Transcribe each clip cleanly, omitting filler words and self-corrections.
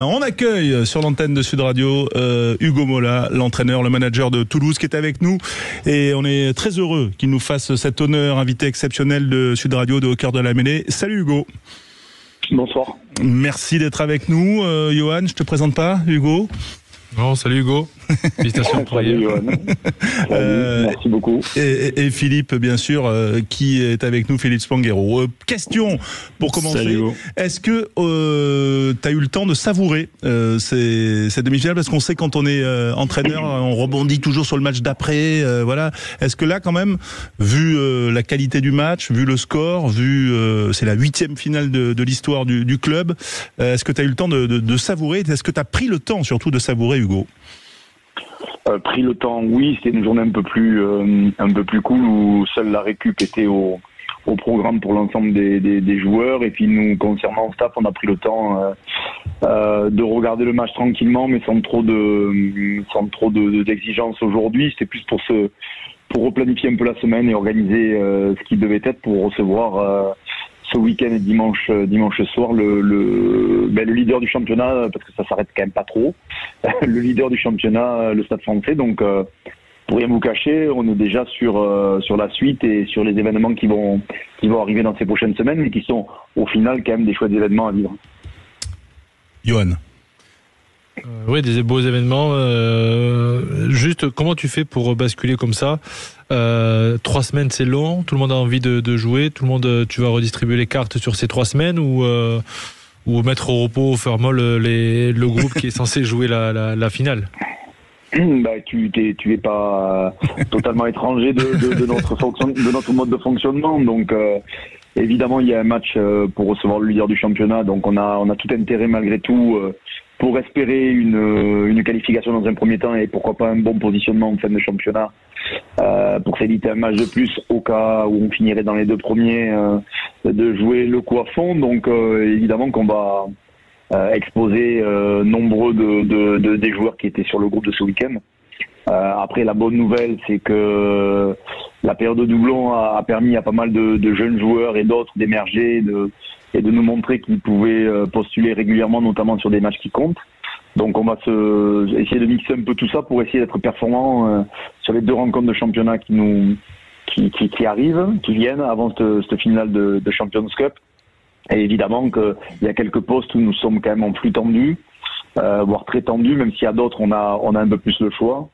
On accueille sur l'antenne de Sud Radio Hugo Mola, l'entraîneur, le manager de Toulouse qui est avec nous, et on est très heureux qu'il nous fasse cet honneur, invité exceptionnel de Sud Radio de Au cœur de la mêlée. Salut Hugo. Bonsoir. Merci d'être avec nous. Johan, je te présente pas, Hugo. Non, salut Hugo. Félicitations pour Salut Johan. Merci beaucoup. Et Philippe, bien sûr, qui est avec nous, Philippe Spanghero. Question pour commencer. Salut Hugo. Est-ce que tu as eu le temps de savourer ces demi-finales? Parce qu'on sait quand on est entraîneur, on rebondit toujours sur le match d'après. Voilà. Est-ce que là, quand même, vu la qualité du match, vu le score, vu c'est la 8e finale de l'histoire du club, est-ce que tu as eu le temps de savourer? Est-ce que tu as pris le temps surtout de savourer, Hugo? Pris le temps, oui, c'était une journée un peu plus cool où seule la récup était au programme pour l'ensemble des joueurs, et puis nous, concernant le staff, on a pris le temps de regarder le match tranquillement, mais sans trop d'exigence aujourd'hui. C'était plus pour replanifier un peu la semaine et organiser ce qui devait être pour recevoir ce week-end et dimanche soir le leader du championnat, parce que ça s'arrête quand même pas trop, le leader du championnat, le Stade Français. Donc pour rien vous cacher, on est déjà sur la suite et sur les événements qui vont arriver dans ces prochaines semaines, mais qui sont au final quand même des chouettes événements à vivre. Johan. Oui, des beaux événements. Juste, comment tu fais pour basculer comme ça? 3 semaines, c'est long. Tout le monde a envie de jouer. Tout le monde, tu vas redistribuer les cartes sur ces 3 semaines ou mettre au repos, faire molle le groupe qui est censé jouer la finale? Tu es pas totalement étranger de notre mode de fonctionnement. Donc évidemment, il y a un match pour recevoir le leader du championnat. Donc on a tout intérêt malgré tout pour espérer une qualification dans un premier temps, et pourquoi pas un bon positionnement en fin de championnat pour s'éviter un match de plus au cas où on finirait dans les 2 premiers, de jouer le coup à fond. Donc évidemment qu'on va exposer nombreux des joueurs qui étaient sur le groupe de ce week-end. Après, la bonne nouvelle, c'est que la période de doublon a permis à pas mal de jeunes joueurs et d'autres d'émerger et de nous montrer qu'ils pouvaient postuler régulièrement, notamment sur des matchs qui comptent. Donc on va essayer de mixer un peu tout ça pour essayer d'être performant sur les 2 rencontres de championnat qui arrivent, qui viennent avant cette finale de Champions Cup. Et évidemment qu'il y a quelques postes où nous sommes quand même en flux tendu, voire très tendu, même s'il y a d'autres, on a un peu plus le choix.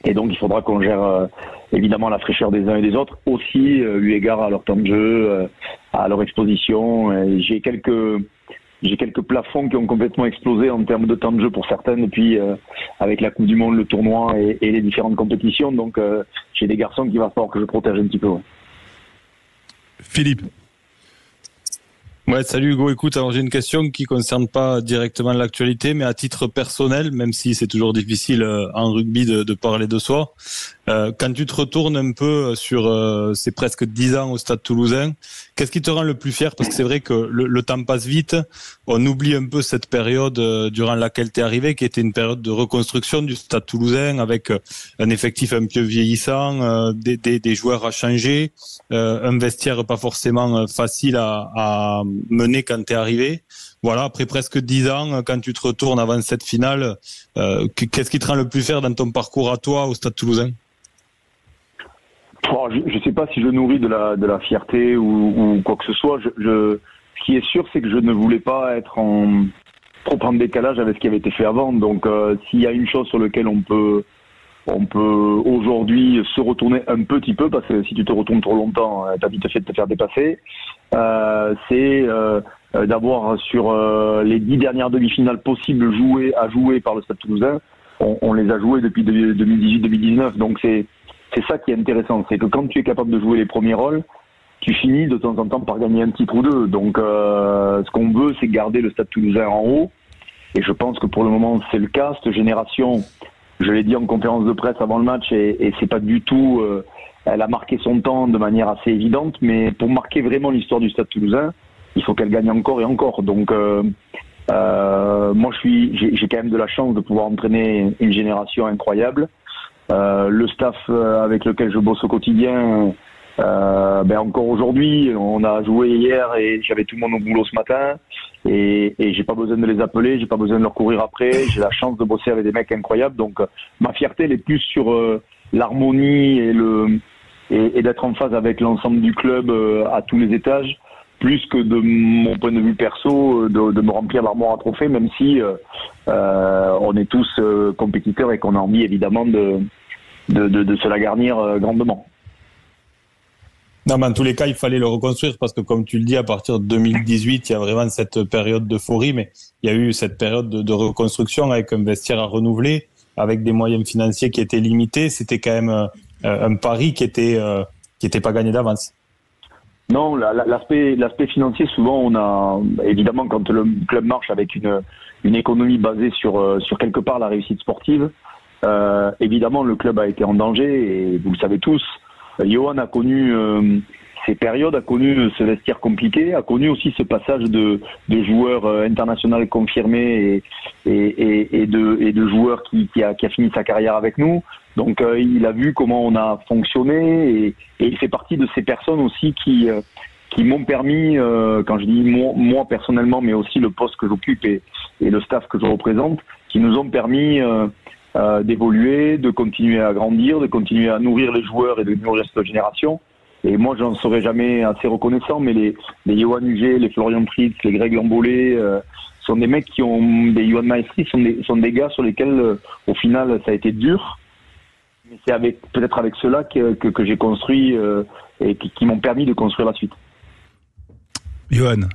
Et donc il faudra qu'on gère évidemment la fraîcheur des uns et des autres, aussi eu égard à leur temps de jeu, à leur exposition. Et j'ai quelques plafonds qui ont complètement explosé en termes de temps de jeu pour certaines, depuis avec la Coupe du Monde, le tournoi et les différentes compétitions. Donc j'ai des garçons qu'il va falloir que je protège un petit peu. Ouais. Philippe. Ouais, salut Hugo. Écoute, alors j'ai une question qui concerne pas directement l'actualité, mais à titre personnel, même si c'est toujours difficile en rugby de parler de soi. Quand tu te retournes un peu sur ces presque 10 ans au Stade Toulousain, qu'est-ce qui te rend le plus fier? Parce que c'est vrai que le temps passe vite. On oublie un peu cette période durant laquelle tu es arrivé, qui était une période de reconstruction du Stade Toulousain, avec un effectif un peu vieillissant, des joueurs à changer, un vestiaire pas forcément facile à mener quand tu es arrivé. Voilà, après presque 10 ans, quand tu te retournes avant cette finale, qu'est-ce qui te rend le plus fier dans ton parcours à toi au Stade Toulousain? Je sais pas si je nourris de la fierté ou quoi que ce soit. Ce qui est sûr, c'est que je ne voulais pas être trop en décalage avec ce qui avait été fait avant. Donc, s'il y a une chose sur laquelle on peut aujourd'hui se retourner un petit peu, parce que si tu te retournes trop longtemps, t'as vite fait de te faire dépasser, c'est d'avoir sur les 10 dernières demi-finales possibles à jouer par le Stade Toulousain, on les a jouées depuis 2018-2019. Donc c'est ça qui est intéressant, c'est que quand tu es capable de jouer les premiers rôles, tu finis de temps en temps par gagner un titre ou 2. Donc ce qu'on veut, c'est garder le Stade Toulousain en haut, et je pense que pour le moment c'est le cas. Cette génération, je l'ai dit en conférence de presse avant le match, et c'est pas du tout, elle a marqué son temps de manière assez évidente, mais pour marquer vraiment l'histoire du Stade Toulousain, il faut qu'elle gagne encore et encore. Donc moi j'ai quand même de la chance de pouvoir entraîner une génération incroyable. Le staff avec lequel je bosse au quotidien, encore aujourd'hui, on a joué hier et j'avais tout le monde au boulot ce matin. et j'ai pas besoin de les appeler, j'ai pas besoin de leur courir après, j'ai la chance de bosser avec des mecs incroyables, donc ma fierté elle est plus sur l'harmonie et d'être en phase avec l'ensemble du club à tous les étages, plus que de mon point de vue perso, de me remplir l'armoire à trophées, même si on est tous compétiteurs et qu'on a envie évidemment de se la garnir grandement. Non, mais en tous les cas, il fallait le reconstruire parce que, comme tu le dis, à partir de 2018, il y a vraiment cette période d'euphorie, mais il y a eu cette période de reconstruction avec un vestiaire à renouveler, avec des moyens financiers qui étaient limités. C'était quand même un pari qui était pas gagné d'avance. Non, l'aspect financier, souvent, on a évidemment quand le club marche avec une économie basée sur quelque part la réussite sportive. Évidemment, le club a été en danger et vous le savez tous. Johan a connu ces périodes, a connu ce vestiaire compliqué, a connu aussi ce passage de joueurs internationaux confirmés et de joueurs qui a fini sa carrière avec nous. Donc il a vu comment on a fonctionné et il fait partie de ces personnes aussi qui m'ont permis, quand je dis moi personnellement, mais aussi le poste que j'occupe et le staff que je représente, qui nous ont permis d'évoluer, de continuer à grandir, de continuer à nourrir les joueurs et de nourrir cette génération. Et moi, j'en serai jamais assez reconnaissant, mais les Johan Huget, les Florian Pritz, les Greg Lambollet sont des mecs qui ont des Johan Maestri, sont des gars sur lesquels, au final, ça a été dur. Mais c'est peut-être avec cela que j'ai construit et qui m'ont permis de construire la suite. Johan,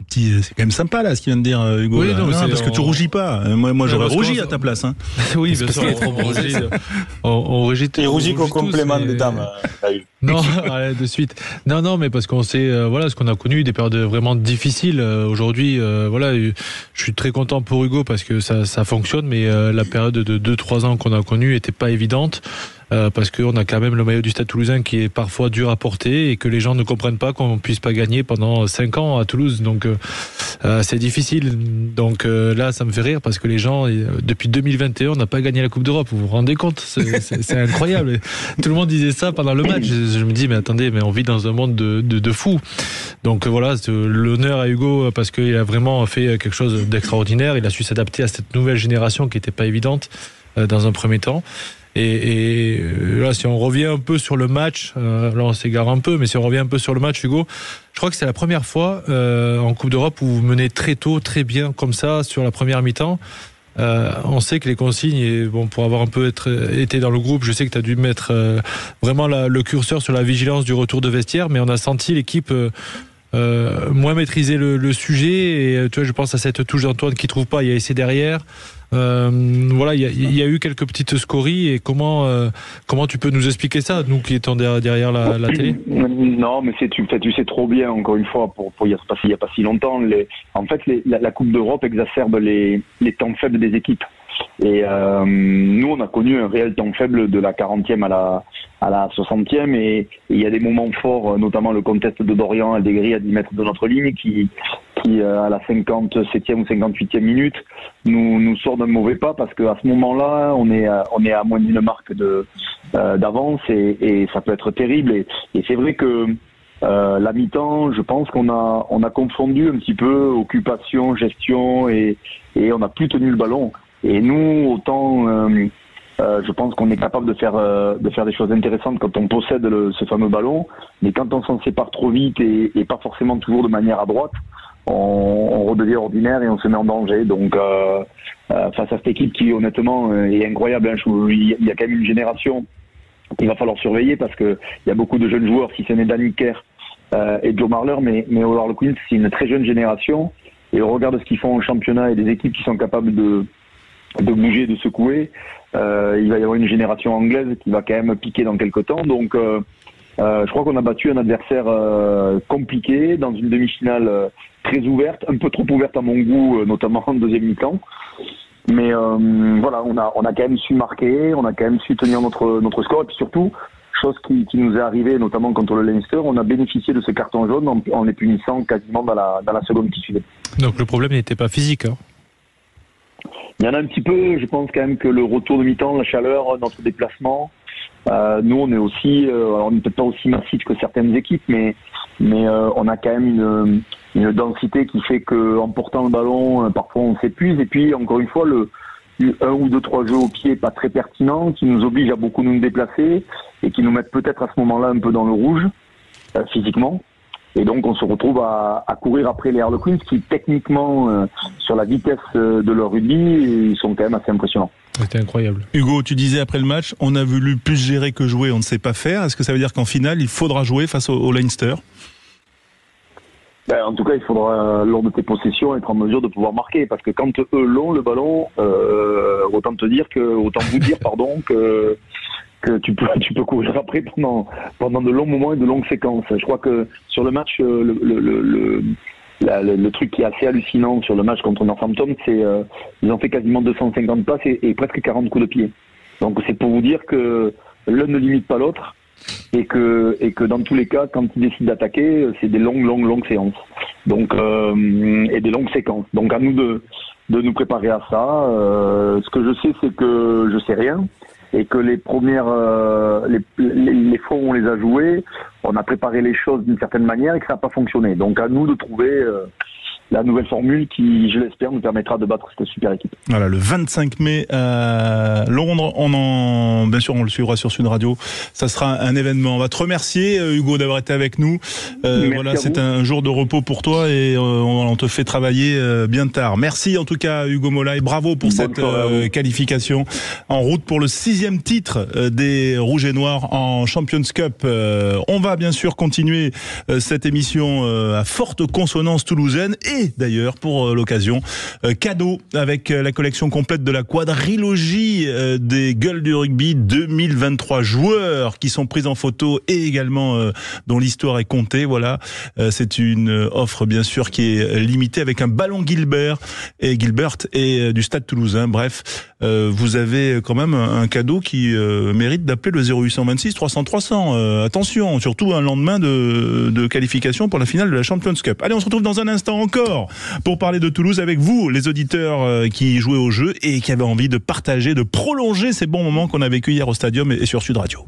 c'est quand même sympa là ce qu'il vient de dire Hugo. Oui, non, parce que tu rougis pas. Moi j'aurais rougi à ta place. Hein. Oui, bien sûr. On rougit. Il rougit qu'au complément des dames. Non, allez, de suite. Non, mais parce qu'on sait, voilà, ce qu'on a connu, des périodes vraiment difficiles. Aujourd'hui, voilà, je suis très content pour Hugo parce que ça fonctionne, mais la période de 2-3 ans qu'on a connue était pas évidente. Parce qu'on a quand même le maillot du Stade Toulousain qui est parfois dur à porter et que les gens ne comprennent pas qu'on puisse pas gagner pendant 5 ans à Toulouse. Donc c'est difficile. Donc là, ça me fait rire parce que les gens, depuis 2021, on n'a pas gagné la Coupe d'Europe. Vous vous rendez compte? C'est incroyable. Tout le monde disait ça pendant le match. Je me dis, mais attendez, mais on vit dans un monde de fous. Donc voilà, l'honneur à Hugo parce qu'il a vraiment fait quelque chose d'extraordinaire. Il a su s'adapter à cette nouvelle génération qui n'était pas évidente dans un premier temps. Et là, si on revient un peu sur le match, là on s'égare un peu, mais si on revient un peu sur le match, Hugo, je crois que c'est la première fois en Coupe d'Europe où vous menez très tôt, très bien comme ça sur la première mi-temps. On sait que les consignes, et bon, pour avoir un peu été dans le groupe, je sais que tu as dû mettre vraiment le curseur sur la vigilance du retour de vestiaire, mais on a senti l'équipe moins maîtriser le sujet. Et tu vois, je pense à cette touche d'Antoine qui trouve pas, il y a essai derrière. Voilà, il y a eu quelques petites scories. Et comment tu peux nous expliquer ça, nous qui étions derrière la télé? Non, mais tu sais trop bien, encore une fois, pour il y a pas si longtemps. En fait, la Coupe d'Europe exacerbe les temps faibles des équipes. Et nous, on a connu un réel temps faible de la 40e à la 60e, et il y a des moments forts, notamment le contest de Dorian à Degré à 10 mètres de notre ligne, qui à la 57e ou 58e minute nous sort d'un mauvais pas, parce qu'à ce moment-là, on est à moins d'une marque d'avance, et ça peut être terrible. Et c'est vrai que la mi-temps, je pense qu'on a confondu un petit peu occupation, gestion, et on a plus tenu le ballon. Et nous, autant je pense qu'on est capable de faire des choses intéressantes quand on possède ce fameux ballon, mais quand on s'en sépare trop vite et pas forcément toujours de manière adroite, on redevient ordinaire et on se met en danger. Donc face à cette équipe qui honnêtement est incroyable, hein, il y a quand même une génération qu'il va falloir surveiller, parce que il y a beaucoup de jeunes joueurs, si ce n'est Danny Kerr et Joe Marler, mais au Harlequins, c'est une très jeune génération, et au regard de ce qu'ils font au championnat et des équipes qui sont capables de bouger, de secouer, il va y avoir une génération anglaise qui va quand même piquer dans quelques temps. Donc je crois qu'on a battu un adversaire compliqué dans une demi-finale très ouverte, un peu trop ouverte à mon goût, notamment en deuxième mi-temps. Mais voilà, on a quand même su marquer, on a quand même su tenir notre score, et puis surtout, chose qui nous est arrivée notamment contre le Leinster, on a bénéficié de ce carton jaune en les punissant quasiment dans la seconde qui suivait. Donc le problème n'était pas physique, hein? Il y en a un petit peu. Je pense quand même que le retour de mi-temps, la chaleur, notre déplacement, nous on est aussi, on n'est peut-être pas aussi massif que certaines équipes, mais mais on a quand même une densité qui fait qu'en portant le ballon, parfois on s'épuise. Et puis, encore une fois, 1 ou 2, 3 jeux au pied pas très pertinents, qui nous obligent à beaucoup nous déplacer et qui nous mettent peut-être à ce moment-là un peu dans le rouge, physiquement. Et donc on se retrouve à courir après les Harlequins qui techniquement, sur la vitesse de leur rugby, ils sont quand même assez impressionnants. C'était incroyable. Hugo, tu disais après le match, on a voulu plus gérer que jouer, on ne sait pas faire. Est-ce que ça veut dire qu'en finale, il faudra jouer face au Leinster ? En tout cas, il faudra, lors de tes possessions, être en mesure de pouvoir marquer. Parce que quand eux l'ont, le ballon, autant vous dire que tu peux courir après pendant de longs moments et de longues séquences. Je crois que sur le match, le truc qui est assez hallucinant sur le match contre Northampton, c'est ils ont fait quasiment 250 passes et presque 40 coups de pied. Donc c'est pour vous dire que l'un ne limite pas l'autre et que dans tous les cas, quand ils décident d'attaquer, c'est des longues séances. Donc et des longues séquences. Donc à nous de nous préparer à ça. Ce que je sais, c'est que je sais rien. Et que les premières, les fois où on les a joués, on a préparé les choses d'une certaine manière et que ça n'a pas fonctionné. Donc à nous de trouver la nouvelle formule qui, je l'espère, nous permettra de battre cette super équipe. Voilà, le 25 mai à Londres, bien sûr, on le suivra sur Sud Radio. Ça sera un événement. On va te remercier, Hugo, d'avoir été avec nous. Voilà, c'est un jour de repos pour toi et on te fait travailler bien tard. Merci en tout cas, Hugo Mollay. Bravo pour cette qualification. En route pour le 6e titre des Rouges et Noirs en Champions Cup. On va bien sûr continuer cette émission à forte consonance toulousaine et d'ailleurs pour l'occasion cadeau avec la collection complète de la quadrilogie des Gueules du rugby, 2023 joueurs qui sont pris en photo et également dont l'histoire est contée. Voilà, c'est une offre bien sûr qui est limitée avec un ballon Gilbert et du Stade Toulousain. Bref, vous avez quand même un cadeau qui mérite d'appeler le 0826 300 300. Attention, surtout un lendemain de qualification pour la finale de la Champions Cup. Allez, on se retrouve dans un instant encore pour parler de Toulouse avec vous, les auditeurs qui jouaient au jeu et qui avaient envie de partager, de prolonger ces bons moments qu'on a vécu hier au Stadium et sur Sud Radio.